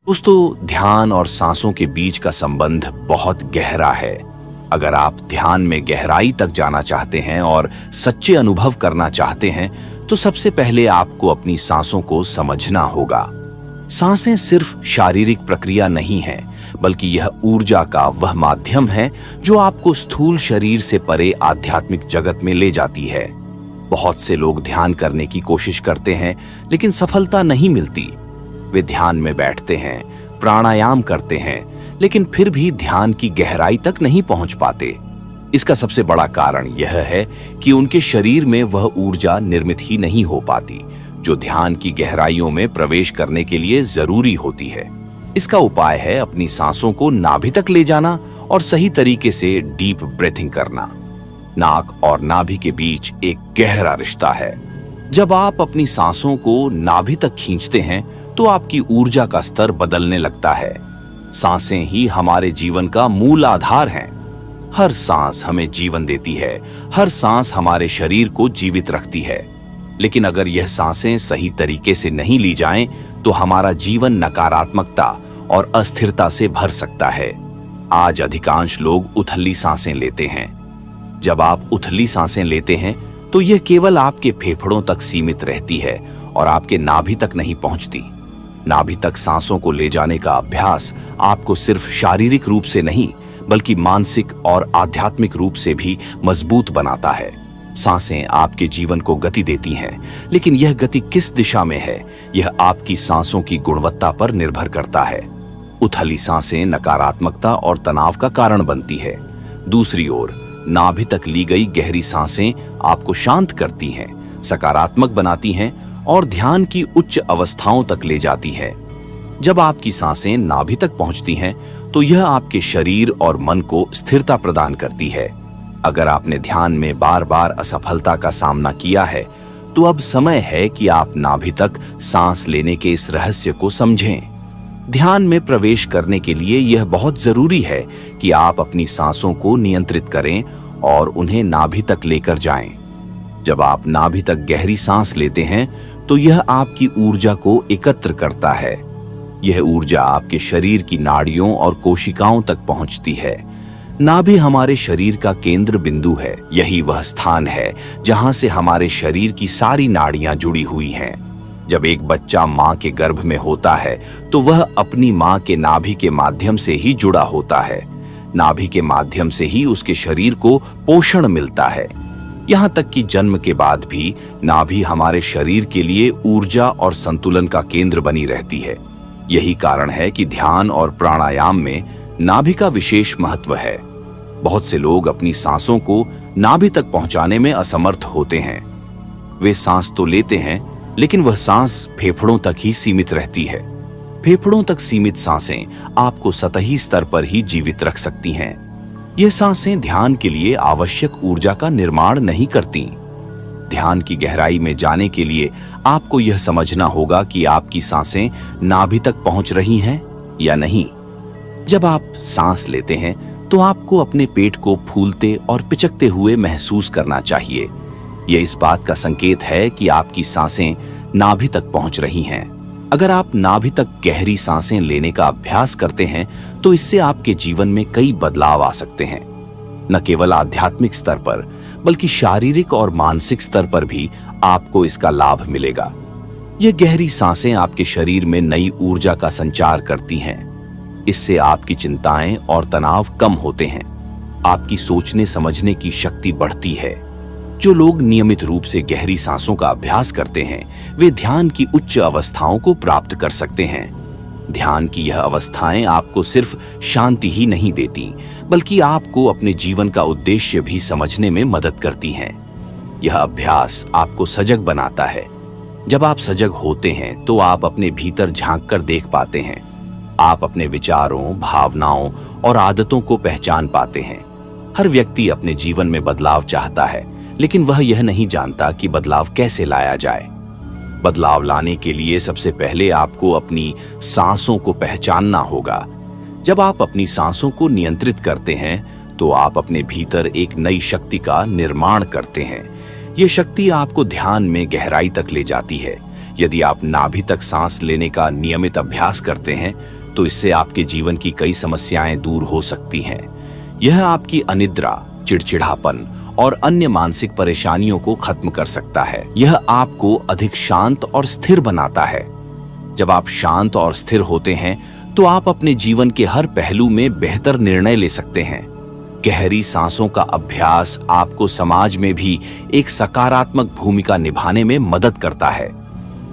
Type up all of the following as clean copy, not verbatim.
दोस्तों, ध्यान और सांसों के बीच का संबंध बहुत गहरा है। अगर आप ध्यान में गहराई तक जाना चाहते हैं और सच्चे अनुभव करना चाहते हैं, तो सबसे पहले आपको अपनी सांसों को समझना होगा। सांसें सिर्फ शारीरिक प्रक्रिया नहीं है, बल्कि यह ऊर्जा का वह माध्यम है जो आपको स्थूल शरीर से परे आध्यात्मिक जगत में ले जाती है। बहुत से लोग ध्यान करने की कोशिश करते हैं, लेकिन सफलता नहीं मिलती। वे ध्यान में बैठते हैं, प्राणायाम करते हैं, लेकिन फिर भी ध्यान की गहराई तक नहीं पहुंच पाते। इसका सबसे बड़ा कारण यह है कि उनके शरीर में वह ऊर्जा निर्मित ही नहीं हो पाती जो ध्यान की गहराइयों में प्रवेश करने के लिए जरूरी होती है। इसका उपाय है अपनी सांसों को नाभि तक ले जाना और सही तरीके से डीप ब्रीथिंग करना। नाक और नाभि के बीच एक गहरा रिश्ता है। जब आप अपनी सांसों को नाभि तक खींचते हैं, तो आपकी ऊर्जा का स्तर बदलने लगता है। सांसें ही हमारे जीवन का मूल आधार हैं। हर सांस हमें जीवन देती है, हर सांस हमारे शरीर को जीवित रखती है। लेकिन अगर यह सांसें सही तरीके से नहीं ली जाएं, तो हमारा जीवन नकारात्मकता और अस्थिरता से भर सकता है। आज अधिकांश लोग उथली सांसें लेते हैं। जब आप उथली सांसें लेते हैं, तो यह केवल आपके फेफड़ों तक सीमित रहती है और आपके नाभि तक नहीं पहुंचती। नाभि तक सांसों को ले जाने का अभ्यास आपको सिर्फ शारीरिक रूप से नहीं, बल्कि मानसिक और आध्यात्मिक रूप से भी मजबूत बनाता है। सांसें आपके जीवन को गति देती हैं, लेकिन यह गति किस दिशा में है, यह आपकी सांसों की गुणवत्ता पर निर्भर करता है। उथली सांसें नकारात्मकता और तनाव का कारण बनती है। दूसरी ओर नाभि तक ली गई गहरी सांसें आपको शांत करती हैं, सकारात्मक बनाती हैं और ध्यान की उच्च अवस्थाओं तक ले जाती है। जब आपकी सांसें नाभि तक पहुंचती हैं, तो यह आपके शरीर और मन को स्थिरता प्रदान करती है। अगर आपने ध्यान में बार बार असफलता का सामना किया है, तो अब समय है कि आप नाभि तक सांस लेने के इस रहस्य को समझें। ध्यान में प्रवेश करने के लिए यह बहुत जरूरी है कि आप अपनी सांसों को नियंत्रित करें और उन्हें नाभि तक लेकर जाएं। जब आप नाभि तक गहरी सांस लेते हैं, तो यह आपकी ऊर्जा को एकत्र करता है। यह ऊर्जा आपके शरीर की नाड़ियों और कोशिकाओं तक पहुंचती है। नाभि हमारे शरीर का केंद्र बिंदु है। यही वह स्थान है जहां से हमारे शरीर की सारी नाड़ियां जुड़ी हुई हैं। जब एक बच्चा मां के गर्भ में होता है, तो वह अपनी मां के नाभि के माध्यम से ही जुड़ा होता है। नाभि के माध्यम से ही उसके शरीर को पोषण मिलता है। यहाँ तक कि जन्म के बाद भी नाभि हमारे शरीर के लिए ऊर्जा और संतुलन का केंद्र बनी रहती है। यही कारण है कि ध्यान और प्राणायाम में नाभि का विशेष महत्व है। बहुत से लोग अपनी सांसों को नाभि तक पहुंचाने में असमर्थ होते हैं। वे सांस तो लेते हैं, लेकिन वह सांस फेफड़ों तक ही सीमित रहती है। फेफड़ों तक सीमित सांसें आपको सतही स्तर पर ही जीवित रख सकती हैं। ये सांसें ध्यान के लिए आवश्यक ऊर्जा का निर्माण नहीं करती। ध्यान की गहराई में जाने के लिए आपको यह समझना होगा कि आपकी सांसें नाभि तक पहुंच रही हैं या नहीं। जब आप सांस लेते हैं, तो आपको अपने पेट को फूलते और पिचकते हुए महसूस करना चाहिए। यह इस बात का संकेत है कि आपकी सांसें नाभि तक पहुंच रही हैं। अगर आप नाभि तक गहरी सांसें लेने का अभ्यास करते हैं, तो इससे आपके जीवन में कई बदलाव आ सकते हैं। न केवल आध्यात्मिक स्तर पर, बल्कि शारीरिक और मानसिक स्तर पर भी आपको इसका लाभ मिलेगा। यह गहरी सांसें आपके शरीर में नई ऊर्जा का संचार करती हैं। इससे आपकी चिंताएं और तनाव कम होते हैं। आपकी सोचने समझने की शक्ति बढ़ती है। जो लोग नियमित रूप से गहरी सांसों का अभ्यास करते हैं, वे ध्यान की उच्च अवस्थाओं को प्राप्त कर सकते हैं। ध्यान की यह अवस्थाएं आपको सिर्फ शांति ही नहीं देती, बल्कि आपको अपने जीवन का उद्देश्य भी समझने में मदद करती हैं। यह अभ्यास आपको सजग बनाता है। जब आप सजग होते हैं, तो आप अपने भीतर झांक कर देख पाते हैं। आप अपने विचारों, भावनाओं और आदतों को पहचान पाते हैं। हर व्यक्ति अपने जीवन में बदलाव चाहता है, लेकिन वह यह नहीं जानता कि बदलाव कैसे लाया जाए। बदलाव लाने के लिए सबसे पहले आपको अपनी सांसों को पहचानना होगा। जब आप अपनी सांसों को नियंत्रित करते हैं, तो आप अपने भीतर एक नई शक्ति का निर्माण करते हैं। ये शक्ति आपको ध्यान में गहराई तक ले जाती है। यदि आप नाभि तक सांस लेने का नियमित अभ्यास करते हैं तो इससे आपके जीवन की कई समस्याएं दूर हो सकती हैं। यह आपकी अनिद्रा, चिड़चिड़ापन और अन्य मानसिक परेशानियों को खत्म कर सकता है। यह आपको अधिक शांत और स्थिर बनाता है। जब आप शांत और स्थिर होते हैं तो आप अपने जीवन के हर पहलू में बेहतर निर्णय ले सकते हैं। गहरी सांसों का अभ्यास आपको समाज में भी एक सकारात्मक भूमिका निभाने में मदद करता है।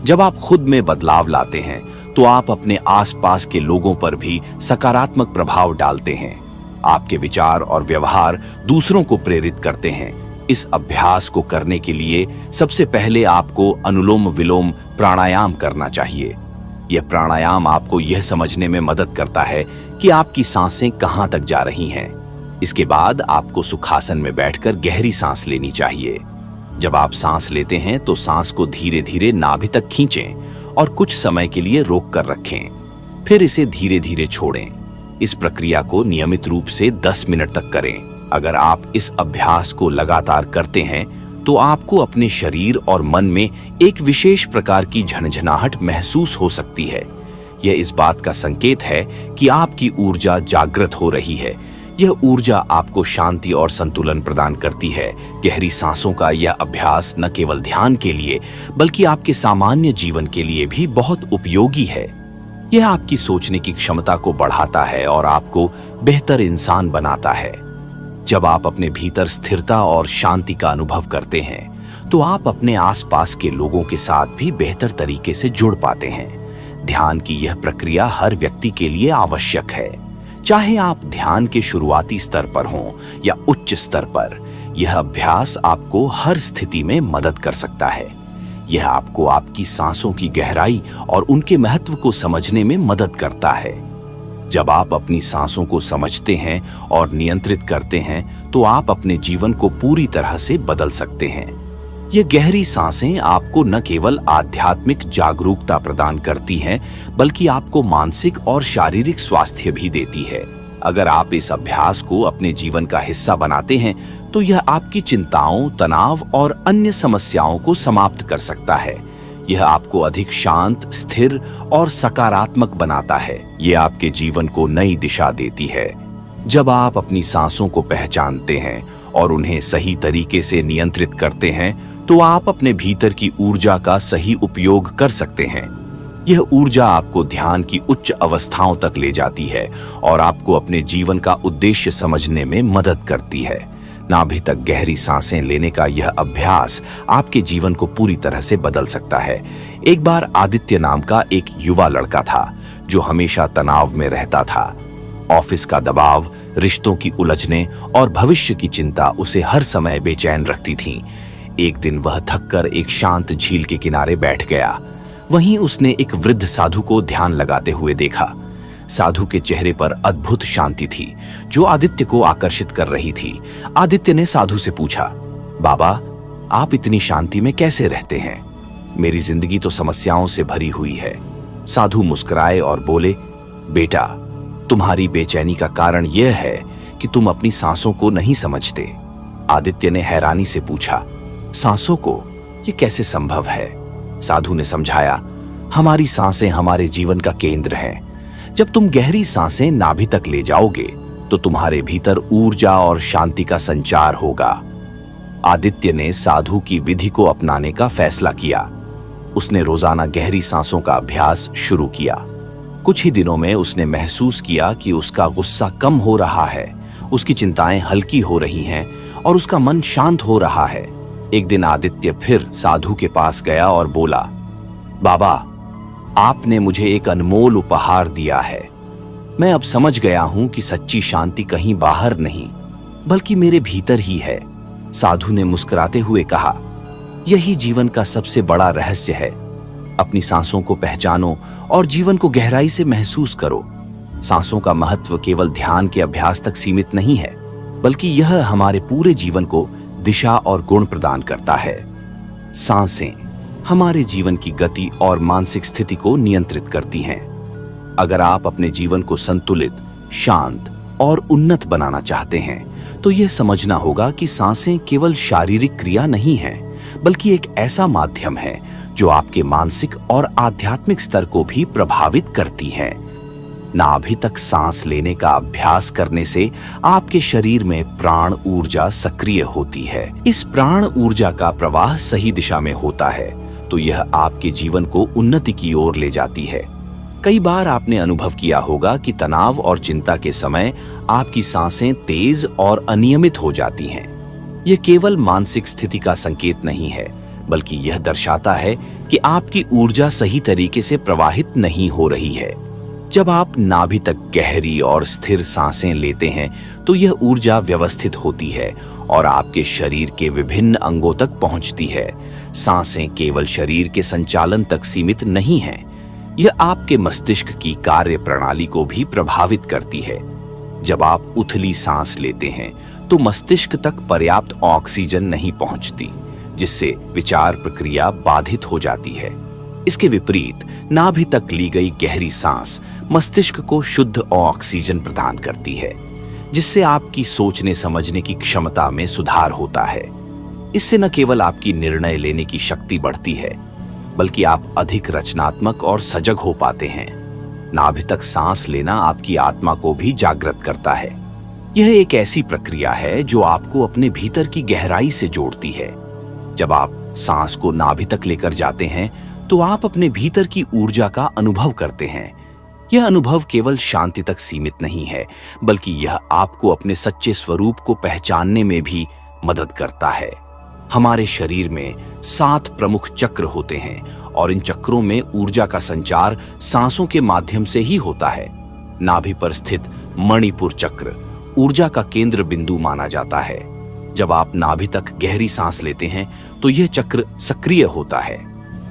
जब आप खुद में बदलाव लाते हैं तो आप अपने आसपास के लोगों पर भी सकारात्मक प्रभाव डालते हैं। आपके विचार और व्यवहार दूसरों को प्रेरित करते हैं। इस अभ्यास को करने के लिए सबसे पहले आपको अनुलोम विलोम प्राणायाम करना चाहिए। यह प्राणायाम आपको यह समझने में मदद करता है कि आपकी सांसें कहां तक जा रही हैं। इसके बाद आपको सुखासन में बैठकर गहरी सांस लेनी चाहिए। जब आप सांस लेते हैं तो सांस को धीरे धीरे नाभि तक खींचें और कुछ समय के लिए रोक कर रखें, फिर इसे धीरे धीरे छोड़ें। इस प्रक्रिया को नियमित रूप से 10 मिनट तक करें। अगर आप इस अभ्यास को लगातार करते हैं तो आपको अपने शरीर और मन में एक विशेष प्रकार की झनझनाहट महसूस हो सकती है। यह इस बात का संकेत है कि आपकी ऊर्जा जागृत हो रही है। यह ऊर्जा आपको शांति और संतुलन प्रदान करती है। गहरी सांसों का यह अभ्यास न केवल ध्यान के लिए बल्कि आपके सामान्य जीवन के लिए भी बहुत उपयोगी है। यह आपकी सोचने की क्षमता को बढ़ाता है और आपको बेहतर इंसान बनाता है। जब आप अपने भीतर स्थिरता और शांति का अनुभव करते हैं तो आप अपने आसपास के लोगों के साथ भी बेहतर तरीके से जुड़ पाते हैं। ध्यान की यह प्रक्रिया हर व्यक्ति के लिए आवश्यक है, चाहे आप ध्यान के शुरुआती स्तर पर हों या उच्च स्तर पर। यह अभ्यास आपको हर स्थिति में मदद कर सकता है। यह आपको आपकी सांसों की गहराई और उनके महत्व को समझने में मदद करता है। जब आप अपनी सांसों को समझते हैं और नियंत्रित करते हैं तो आप अपने जीवन को पूरी तरह से बदल सकते हैं। ये गहरी सांसें आपको न केवल आध्यात्मिक जागरूकता प्रदान करती हैं बल्कि आपको मानसिक और शारीरिक स्वास्थ्य भी देती है। अगर आप इस अभ्यास को अपने जीवन का हिस्सा बनाते हैं तो यह आपकी चिंताओं, तनाव और अन्य समस्याओं को समाप्त कर सकता है। यह आपको अधिक शांत, स्थिर और सकारात्मक बनाता है। यह आपके जीवन को नई दिशा देती है। जब आप अपनी सांसों को पहचानते हैं और उन्हें सही तरीके से नियंत्रित करते हैं तो आप अपने भीतर की ऊर्जा का सही उपयोग कर सकते हैं। यह ऊर्जा आपको ध्यान की उच्च अवस्थाओं तक ले जाती है और आपको अपने जीवन का उद्देश्य समझने में मदद करती है। नाभि तक गहरी सांसें लेने का यह अभ्यास आपके जीवन को पूरी तरह से बदल सकता है। एक बार आदित्य नाम का एक युवा लड़का था जो हमेशा तनाव में रहता था। ऑफिस का दबाव, रिश्तों की उलझने और भविष्य की चिंता उसे हर समय बेचैन रखती थीं। एक दिन वह थककर एक शांत झील के किनारे बैठ गया। वहीं उसने एक वृद्ध साधु को ध्यान लगाते हुए देखा। साधु के चेहरे पर अद्भुत शांति थी जो आदित्य को आकर्षित कर रही थी। आदित्य ने साधु से पूछा, बाबा, आप इतनी शांति में कैसे रहते हैं? मेरी जिंदगी तो समस्याओं से भरी हुई है। साधु मुस्कुराए और बोले, बेटा, तुम्हारी बेचैनी का कारण यह है कि तुम अपनी सांसों को नहीं समझते। आदित्य ने हैरानी से पूछा, सांसों को? ये कैसे संभव है? साधु ने समझाया, हमारी सांसें हमारे जीवन का केंद्र हैं। जब तुम गहरी सांसें नाभि तक ले जाओगे तो तुम्हारे भीतर ऊर्जा और शांति का संचार होगा। आदित्य ने साधु की विधि को अपनाने का फैसला किया। उसने रोजाना गहरी सांसों का अभ्यास शुरू किया। कुछ ही दिनों में उसने महसूस किया कि उसका गुस्सा कम हो रहा है, उसकी चिंताएं हल्की हो रही हैं और उसका मन शांत हो रहा है। एक दिन आदित्य फिर साधु के पास गया और बोला, बाबा, आपने मुझे एक अनमोल उपहार दिया है। मैं अब समझ गया हूं कि सच्ची शांति कहीं बाहर नहीं बल्कि मेरे भीतर ही है। साधु ने मुस्कुराते हुए कहा, यही जीवन का सबसे बड़ा रहस्य है। अपनी सांसों को पहचानो और जीवन को गहराई से महसूस करो। सांसों का महत्व केवल ध्यान के अभ्यास तक सीमित नहीं है बल्कि यह हमारे पूरे जीवन को दिशा और गुण प्रदान करता है। सांसें हमारे जीवन की गति और मानसिक स्थिति को नियंत्रित करती हैं। अगर आप अपने जीवन को संतुलित, शांत और उन्नत बनाना चाहते हैं तो यह समझना होगा कि सांसें केवल शारीरिक क्रिया नहीं हैं बल्कि एक ऐसा माध्यम है जो आपके मानसिक और आध्यात्मिक स्तर को भी प्रभावित करती हैं। नाभि तक सांस लेने का अभ्यास करने से आपके शरीर में प्राण ऊर्जा सक्रिय होती है। इस प्राण ऊर्जा का प्रवाह सही दिशा में होता है तो यह आपके जीवन को उन्नति की ओर ले जाती है। कई बार आपने अनुभव किया होगा कि तनाव और चिंता के समय आपकी सांसें तेज और अनियमित हो जाती हैं। यह केवल मानसिक स्थिति का संकेत नहीं है, बल्कि यह दर्शाता है कि आपकी ऊर्जा सही तरीके से प्रवाहित नहीं हो रही है। जब आप नाभि तक गहरी और स्थिर सांसें लेते हैं तो यह ऊर्जा व्यवस्थित होती है और आपके शरीर के विभिन्न अंगों तक पहुंचती है। सांसें केवल शरीर के संचालन तक सीमित नहीं हैं, यह आपके मस्तिष्क की कार्य प्रणाली को भी प्रभावित करती है। जब आप उथली सांस लेते हैं तो मस्तिष्क तक पर्याप्त ऑक्सीजन नहीं पहुंचती, जिससे विचार प्रक्रिया बाधित हो जाती है। इसके विपरीत नाभि तक ली गई गहरी सांस मस्तिष्क को शुद्ध ऑक्सीजन प्रदान करती है, जिससे आपकी सोचने समझने की क्षमता में सुधार होता है। इससे न केवल आपकी निर्णय लेने की शक्ति बढ़ती है, बल्कि आप अधिक रचनात्मक और सजग हो पाते हैं। नाभि तक सांस लेना आपकी आत्मा को भी जागृत करता है। यह एक ऐसी प्रक्रिया है जो आपको अपने भीतर की गहराई से जोड़ती है। जब आप सांस को नाभि तक लेकर जाते हैं तो आप अपने भीतर की ऊर्जा का अनुभव करते हैं। यह अनुभव केवल शांति तक सीमित नहीं है, बल्कि यह आपको अपने सच्चे स्वरूप को पहचानने में भी मदद करता है। हमारे शरीर में 7 प्रमुख चक्र होते हैं और इन चक्रों में ऊर्जा का संचार सांसों के माध्यम से ही होता है। नाभि पर स्थित मणिपुर चक्र ऊर्जा का केंद्र बिंदु माना जाता है। जब आप नाभि तक गहरी सांस लेते हैं तो यह चक्र सक्रिय होता है।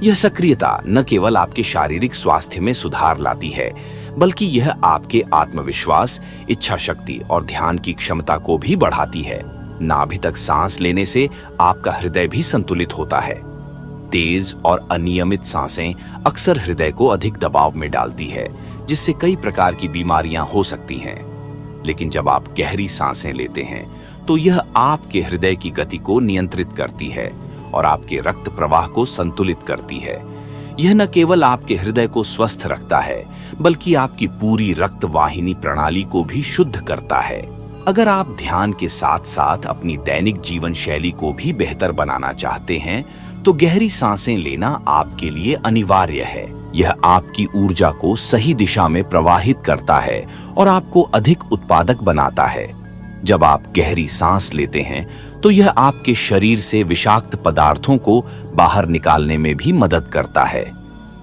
यह सक्रियता न केवल आपके शारीरिक स्वास्थ्य में सुधार लाती है, बल्कि यह आपके आत्मविश्वास, इच्छा शक्ति और ध्यान की क्षमता को भी बढ़ाती है। नाभि तक सांस लेने से आपका हृदय भी संतुलित होता है। तेज और अनियमित सांसें अक्सर हृदय को अधिक दबाव में डालती है, जिससे कई प्रकार की बीमारियां हो सकती हैं। लेकिन जब आप गहरी सांसें लेते हैं तो यह आपके हृदय की गति को नियंत्रित करती है और आपके रक्त प्रवाह को संतुलित करती है। यह न केवल आपके हृदय को स्वस्थ रखता है, बल्कि आपकी पूरी रक्त वाहिनी प्रणाली को भी शुद्ध करता है। अगर आप ध्यान के साथ साथ अपनी दैनिक जीवन शैली को भी बेहतर बनाना चाहते हैं तो गहरी सांसें लेना आपके लिए अनिवार्य है। यह आपकी ऊर्जा को सही दिशा में प्रवाहित करता है और आपको अधिक उत्पादक बनाता है। जब आप गहरी सांस लेते हैं तो यह आपके शरीर से विषाक्त पदार्थों को बाहर निकालने में भी मदद करता है।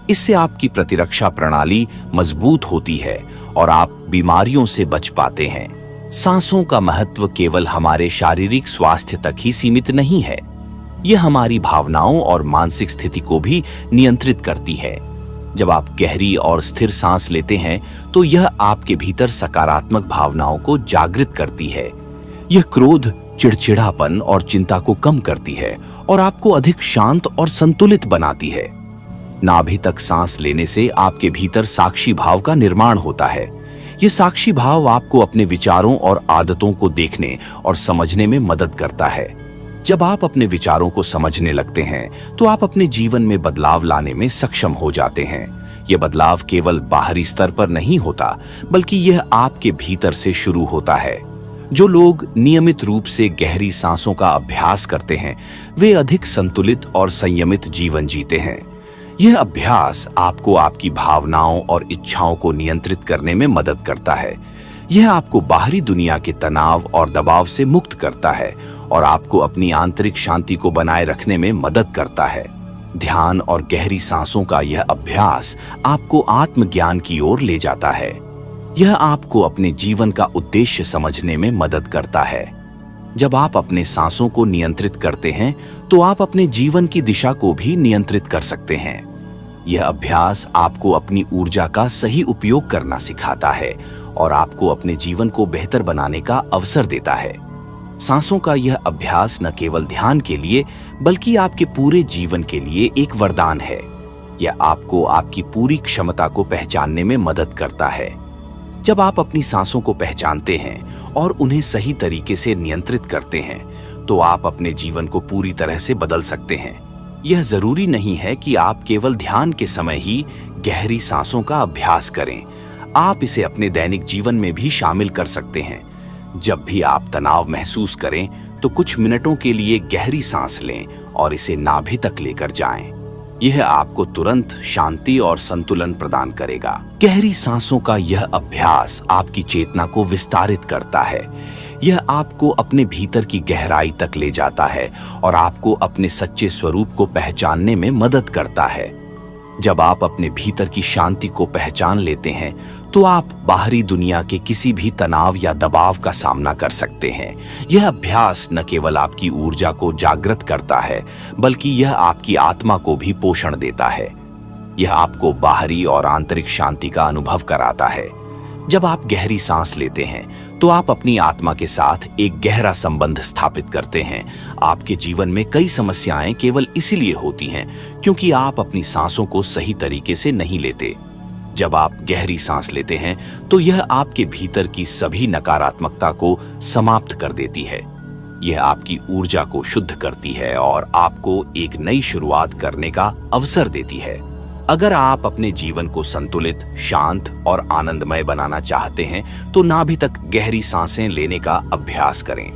इससे आपकी प्रतिरक्षा प्रणाली मजबूत होती है और आप बीमारियों से बच पाते हैं। सांसों का महत्व केवल हमारे शारीरिक स्वास्थ्य तक ही सीमित नहीं है, यह हमारी भावनाओं और मानसिक स्थिति को भी नियंत्रित करती है। जब आप गहरी और स्थिर सांस लेते हैं तो यह आपके भीतर सकारात्मक भावनाओं को जागृत करती है। यह क्रोध, चिड़चिड़ापन और चिंता को कम करती है और आपको अधिक शांत और संतुलित बनाती है। नाभि तक सांस लेने से आपके भीतर साक्षी भाव का निर्माण होता है। यह साक्षी भाव आपको अपने विचारों और आदतों को देखने और समझने में मदद करता है। जब आप अपने विचारों को समझने लगते हैं तो आप अपने जीवन में बदलाव लाने में सक्षम हो जाते हैं। यह बदलाव केवल बाहरी स्तर पर नहीं होता, बल्कि यह आपके भीतर से शुरू होता है। जो लोग नियमित रूप से गहरी सांसों का अभ्यास करते हैं वे अधिक संतुलित और संयमित जीवन जीते हैं। यह अभ्यास आपको आपकी भावनाओं और इच्छाओं को नियंत्रित करने में मदद करता है। यह आपको बाहरी दुनिया के तनाव और दबाव से मुक्त करता है और आपको अपनी आंतरिक शांति को बनाए रखने में मदद करता है। ध्यान और गहरी सांसों का यह अभ्यास आपको आत्मज्ञान की ओर ले जाता है। यह आपको अपने जीवन का उद्देश्य समझने में मदद करता है। जब आप अपने सांसों को नियंत्रित करते हैं तो आप अपने जीवन की दिशा को भी नियंत्रित कर सकते हैं। यह अभ्यास आपको अपनी ऊर्जा का सही उपयोग करना सिखाता है और आपको अपने जीवन को बेहतर बनाने का अवसर देता है। सांसों का यह अभ्यास न केवल ध्यान के लिए बल्कि आपके पूरे जीवन के लिए एक वरदान है। यह आपको आपकी पूरी क्षमता को पहचानने में मदद करता है। जब आप अपनी सांसों को पहचानते हैं और उन्हें सही तरीके से नियंत्रित करते हैं तो आप अपने जीवन को पूरी तरह से बदल सकते हैं। यह जरूरी नहीं है कि आप केवल ध्यान के समय ही गहरी सांसों का अभ्यास करें। आप इसे अपने दैनिक जीवन में भी शामिल कर सकते हैं। जब भी आप तनाव महसूस करें तो कुछ मिनटों के लिए गहरी सांस लें और इसे नाभि तक लेकर जाएं। यह आपको तुरंत शांति और संतुलन प्रदान करेगा। गहरी सांसों का यह अभ्यास आपकी चेतना को विस्तारित करता है। यह आपको अपने भीतर की गहराई तक ले जाता है और आपको अपने सच्चे स्वरूप को पहचानने में मदद करता है। जब आप अपने भीतर की शांति को पहचान लेते हैं तो आप बाहरी दुनिया के किसी भी तनाव या दबाव का सामना कर सकते हैं। यह अभ्यास न केवल आपकी ऊर्जा को जागृत करता है, बल्कि यह आपकी आत्मा को भी पोषण देता है। यह आपको बाहरी और आंतरिक शांति का अनुभव कराता है। जब आप गहरी सांस लेते हैं तो आप अपनी आत्मा के साथ एक गहरा संबंध स्थापित करते हैं। आपके जीवन में कई समस्याएं केवल इसीलिए होती हैं क्योंकि आप अपनी सांसों को सही तरीके से नहीं लेते। जब आप गहरी सांस लेते हैं तो यह आपके भीतर की सभी नकारात्मकता को समाप्त कर देती है। यह आपकी ऊर्जा को शुद्ध करती है और आपको एक नई शुरुआत करने का अवसर देती है। अगर आप अपने जीवन को संतुलित, शांत और आनंदमय बनाना चाहते हैं तो नाभि तक गहरी सांसें लेने का अभ्यास करें।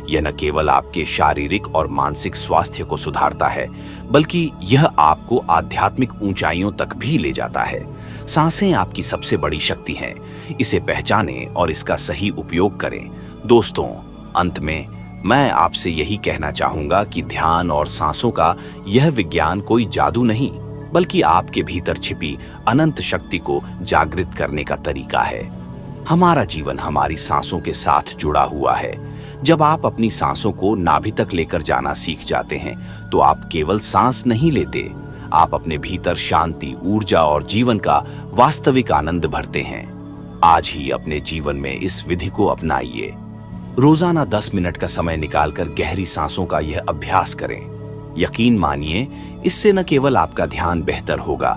यह न केवल आपके शारीरिक और मानसिक स्वास्थ्य को सुधारता है, बल्कि यह आपको आध्यात्मिक ऊंचाइयों तक भी ले जाता है। सांसें आपकी सबसे बड़ी शक्ति हैं। इसे पहचानें और इसका सही उपयोग करें। दोस्तों, अंत में मैं आपसे यही कहना चाहूंगा कि ध्यान और सांसों का यह विज्ञान कोई जादू नहीं, बल्कि आपके भीतर छिपी अनंत शक्ति को जागृत करने का तरीका है। हमारा जीवन हमारी सांसों के साथ जुड़ा हुआ है। जब आप अपनी सांसों को नाभि तक लेकर जाना सीख जाते हैं तो आप केवल सांस नहीं लेते, आप अपने भीतर शांति, ऊर्जा और जीवन का वास्तविक आनंद भरते हैं। आज ही अपने जीवन में इस विधि को अपनाइए। रोजाना 10 मिनट का समय निकालकर गहरी सांसों का यह अभ्यास करें। यकीन मानिए, इससे न केवल आपका ध्यान बेहतर होगा,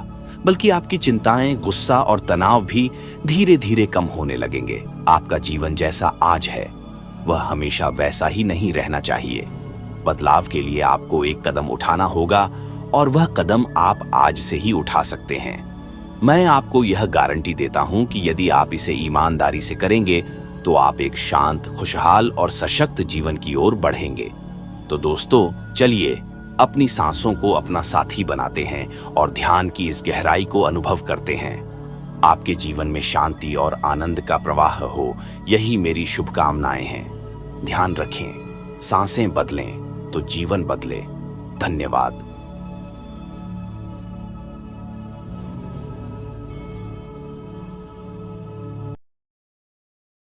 बल्कि आपकी चिंताएं, गुस्सा और तनाव भी धीरे धीरे कम होने लगेंगे। आपका जीवन जैसा आज है वह हमेशा वैसा ही नहीं रहना चाहिए। बदलाव के लिए आपको एक कदम उठाना होगा और वह कदम आप आज से ही उठा सकते हैं। मैं आपको यह गारंटी देता हूं कि यदि आप इसे ईमानदारी से करेंगे तो आप एक शांत, खुशहाल और सशक्त जीवन की ओर बढ़ेंगे। तो दोस्तों, चलिए अपनी सांसों को अपना साथी बनाते हैं और ध्यान की इस गहराई को अनुभव करते हैं। आपके जीवन में शांति और आनंद का प्रवाह हो, यही मेरी शुभकामनाएं हैं। ध्यान रखें, सांसें बदलें तो जीवन बदले। धन्यवाद।